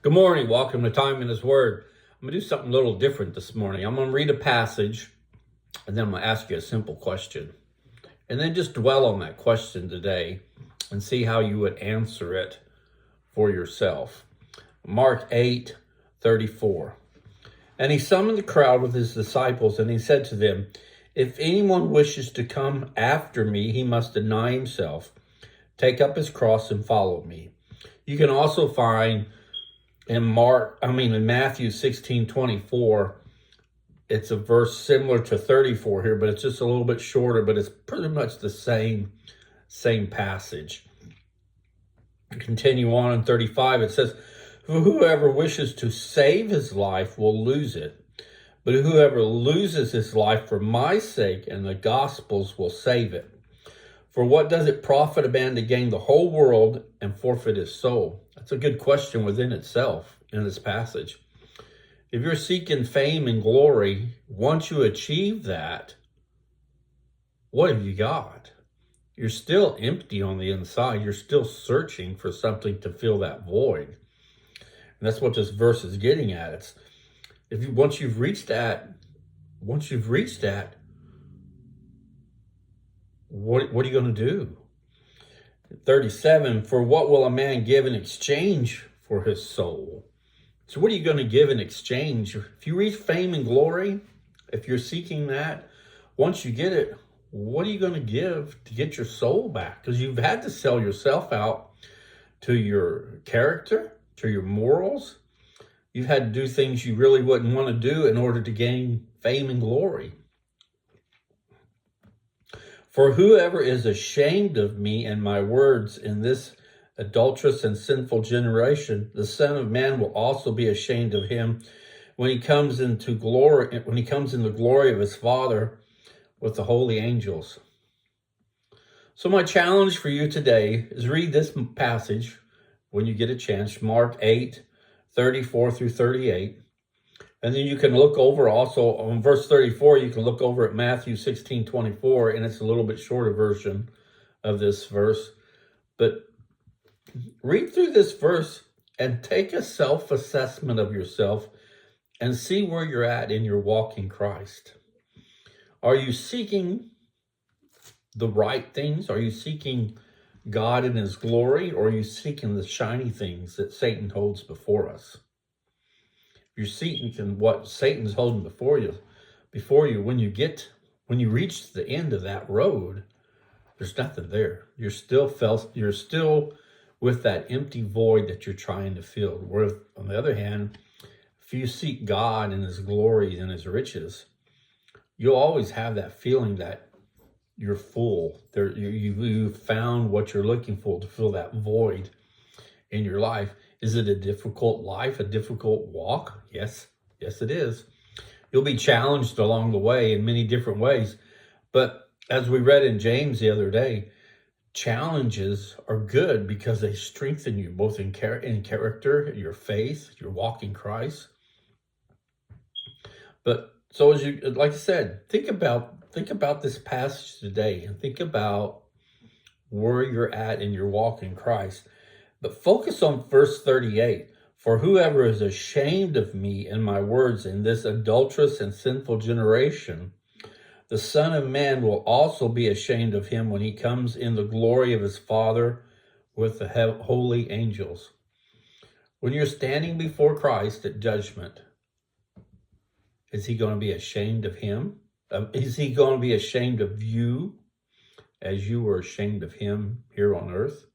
Good morning. Welcome to Time in His Word. I'm going to do something a little different this morning. I'm going to read a passage and then I'm going to ask you a simple question. And then just dwell on that question today and see how you would answer it for yourself. Mark 8:34. And he summoned the crowd with his disciples and he said to them, "If anyone wishes to come after me, he must deny himself, take up his cross and follow me." You can also find in Matthew 16:24, it's a verse similar to 34 here, but it's just a little bit shorter, but it's pretty much the same passage. Continue on in 35, it says, "Whoever wishes to save his life will lose it, but whoever loses his life for my sake and the gospel's will save it. For what does it profit a man to gain the whole world and forfeit his soul?" That's a good question within itself in this passage. If you're seeking fame and glory, once you achieve that, what have you got? You're still empty on the inside. You're still searching for something to fill that void. And that's what this verse is getting at. It's once you've reached that, what are you going to do? 37, "For what will a man give in exchange for his soul?" So what are you going to give in exchange? If you reach fame and glory, if you're seeking that, once you get it, what are you going to give to get your soul back? Because you've had to sell yourself out to your character, to your morals. You've had to do things you really wouldn't want to do in order to gain fame and glory. "For whoever is ashamed of me and my words in this adulterous and sinful generation, the Son of Man will also be ashamed of him when he comes in the glory of his Father with the holy angels." So my challenge for you today is read this passage when you get a chance, Mark 8:34 through 38. And then you can look over also on verse 34, you can look over at Matthew 16:24, and it's a little bit shorter version of this verse. But read through this verse and take a self-assessment of yourself and see where you're at in your walk in Christ. Are you seeking the right things? Are you seeking God in his glory? Or are you seeking the shiny things that Satan holds before us? You're seeking what Satan's holding before you, when you reach the end of that road, there's nothing there. You're still with that empty void that you're trying to fill. Where on the other hand, if you seek God and his glory and his riches, you'll always have that feeling that you're full. You've found what you're looking for to fill that void in your life. Is it a difficult life, a difficult walk? Yes, it is. You'll be challenged along the way in many different ways. But as we read in James the other day, challenges are good because they strengthen you both in character, your faith, your walk in Christ. But so as you, like I said, think about this passage today and think about where you're at in your walk in Christ. But focus on verse 38. "For whoever is ashamed of me and my words in this adulterous and sinful generation, the Son of Man will also be ashamed of him when he comes in the glory of his Father with the holy angels." When you're standing before Christ at judgment, is he going to be ashamed of him? Is he going to be ashamed of you as you were ashamed of him here on earth?